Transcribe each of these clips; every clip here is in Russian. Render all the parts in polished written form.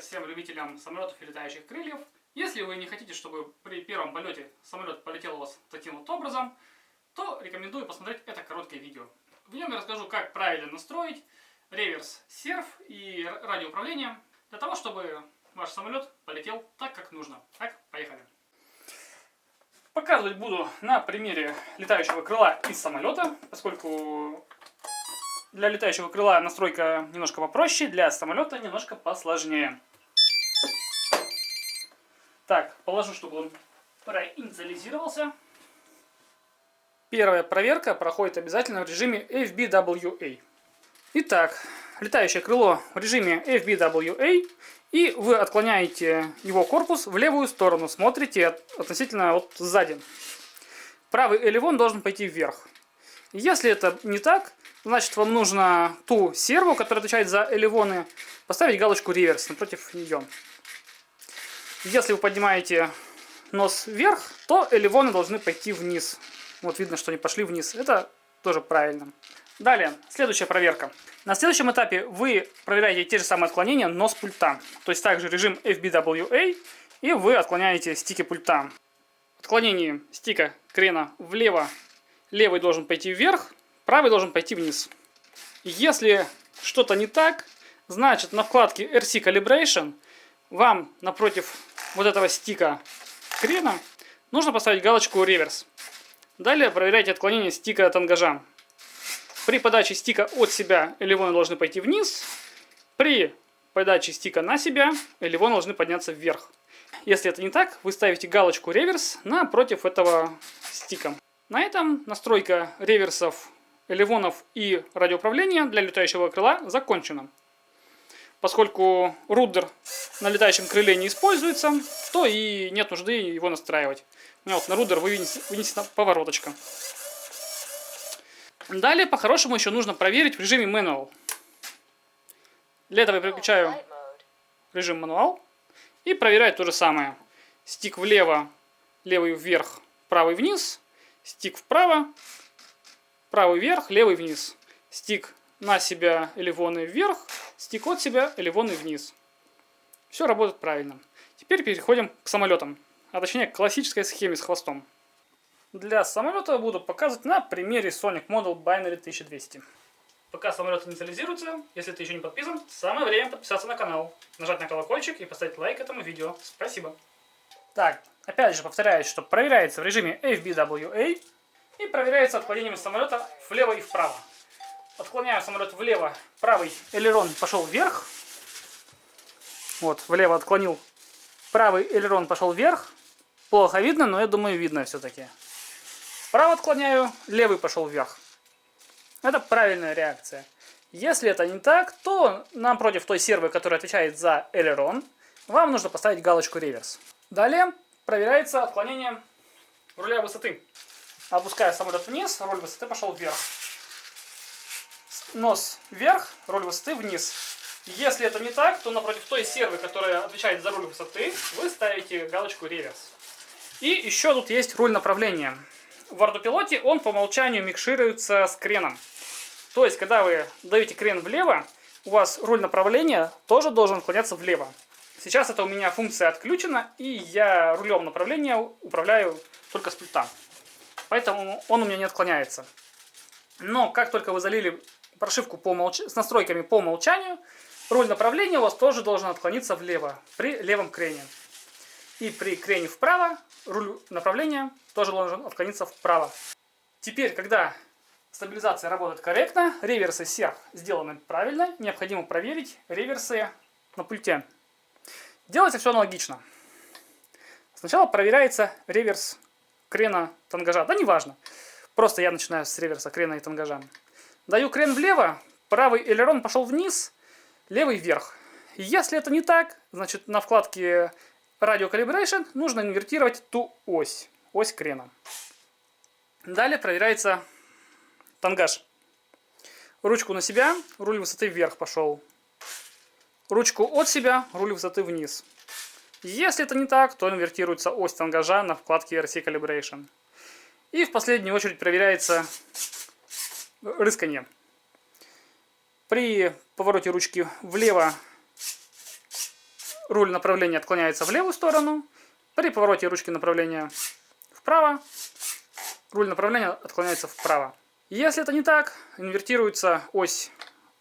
привет всем любителям самолетов и летающих крыльев. Если вы не хотите, чтобы при первом полете самолет полетел у вас таким вот образом, то рекомендую посмотреть это короткое видео. В нем я расскажу, как правильно настроить реверс, серв и радиоуправление для того, чтобы ваш самолет полетел так, как нужно. Так, поехали. Показывать буду на примере летающего крыла из самолета, поскольку для летающего крыла настройка немножко попроще, для самолета немножко посложнее. Так, положу, чтобы он проинициализировался. Первая проверка проходит обязательно в режиме FBWA. Итак, летающее крыло в режиме FBWA, и вы отклоняете его корпус в левую сторону, смотрите относительно вот сзади. Правый элевон должен пойти вверх. Если это не так, значит вам нужно ту серву, которая отвечает за элевоны, поставить галочку реверс напротив нее. Если вы поднимаете нос вверх, то элевоны должны пойти вниз. Вот видно, что они пошли вниз. Это тоже правильно. Далее, следующая проверка. На следующем этапе вы проверяете те же самые отклонения, но с пульта. То есть также режим FBWA, и вы отклоняете стики пульта. Отклонение стика крена влево, левый должен пойти вверх, правый должен пойти вниз. Если что-то не так, значит на вкладке RC Calibration вам напротив вот этого стика крена нужно поставить галочку реверс. Далее проверяйте отклонение стика тангажа. При подаче стика от себя элевоны должны пойти вниз. При подаче стика на себя элевоны должны подняться вверх. Если это не так, вы ставите галочку реверс напротив этого стика. На этом настройка реверсов, элевонов и радиоуправления для летающего крыла закончена. Поскольку рудер на летающем крыле не используется, то и нет нужды его настраивать. У меня вот на рудер вынесена повороточка. Далее, по-хорошему, еще нужно проверить в режиме Manual. Для этого я переключаю режим Manual и проверяю то же самое. Стик влево, левый вверх, правый вниз. Стик вправо, правый вверх, левый вниз. Стик на себя, элевоны вверх, стик от себя, элевоны вниз. Все работает правильно. Теперь переходим к самолетам, а точнее к классической схеме с хвостом. Для самолета буду показывать на примере Sonic Model Binary 1200. Пока самолет инициализируется, если ты еще не подписан, самое время подписаться на канал, нажать на колокольчик и поставить лайк этому видео. Спасибо. Так, опять же повторяюсь, что проверяется в режиме FBWA и проверяется отклонением самолета влево и вправо. Отклоняю самолет влево, правый элерон пошел вверх. Вот, влево отклонил. Правый элерон пошел вверх. Плохо видно, но я думаю, видно все-таки. Вправо отклоняю, левый пошел вверх. Это правильная реакция. Если это не так, то напротив той сервы, которая отвечает за элерон, вам нужно поставить галочку реверс. Далее проверяется отклонение руля высоты. Опускаю самолет вниз, руль высоты пошел вверх. Нос вверх, руль высоты вниз. Если это не так, то напротив той сервы, которая отвечает за руль высоты, вы ставите галочку реверс. И еще тут есть руль направления. В артопилоте он по умолчанию микшируется с креном. То есть, когда вы даете крен влево, у вас руль направления тоже должен отклоняться влево. Сейчас это у меня функция отключена, и я рулем направления управляю только с пульта. Поэтому он у меня не отклоняется. Но как только вы залили прошивку с настройками по умолчанию, руль направления у вас тоже должен отклониться влево при левом крене. И при крене вправо руль направления тоже должен отклониться вправо. Теперь, когда стабилизация работает корректно, реверсы серв сделаны правильно, необходимо проверить реверсы на пульте. Делается все аналогично. Сначала проверяется реверс крена тангажа. Да неважно. Просто я начинаю с реверса крена и тангажа. Даю крен влево, правый элерон пошел вниз, левый вверх. Если это не так, значит на вкладке Radio Calibration нужно инвертировать ту ось крена. Далее проверяется тангаж. Ручку на себя, руль высоты вверх пошел. Ручку от себя, руль высоты вниз. Если это не так, то инвертируется ось тангажа на вкладке RC Calibration. И в последнюю очередь проверяется рыскание. При повороте ручки влево руль направления отклоняется в левую сторону. При повороте ручки направления вправо, руль направления отклоняется вправо. Если это не так, инвертируется ось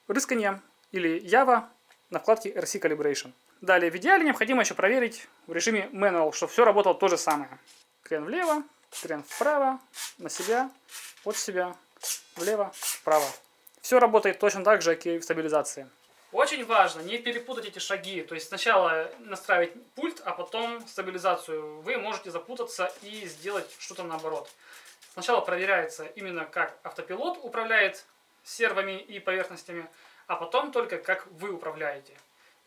рыскания или ява на вкладке RC Calibration. Далее, в идеале необходимо еще проверить в режиме Manual, чтобы все работало то же самое. Крен влево, крен вправо, на себя, от себя, влево, вправо. Все работает точно так же, как и в стабилизации. Очень важно не перепутать эти шаги. То есть сначала настраивать пульт, а потом стабилизацию. Вы можете запутаться и сделать что-то наоборот. Сначала проверяется именно как автопилот управляет сервами и поверхностями, а потом только как вы управляете.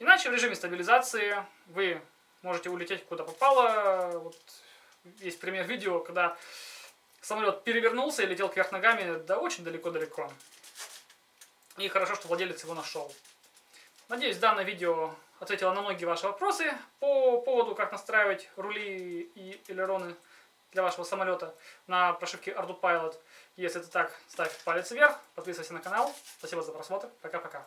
Иначе в режиме стабилизации вы можете улететь куда попало. Вот есть пример видео, когда самолет перевернулся и летел кверх ногами, да очень далеко-далеко. И хорошо, что владелец его нашел. Надеюсь, данное видео ответило на многие ваши вопросы по поводу, как настраивать рули и элероны для вашего самолета на прошивке ArduPilot. Если это так, ставь палец вверх, подписывайся на канал. Спасибо за просмотр. Пока-пока.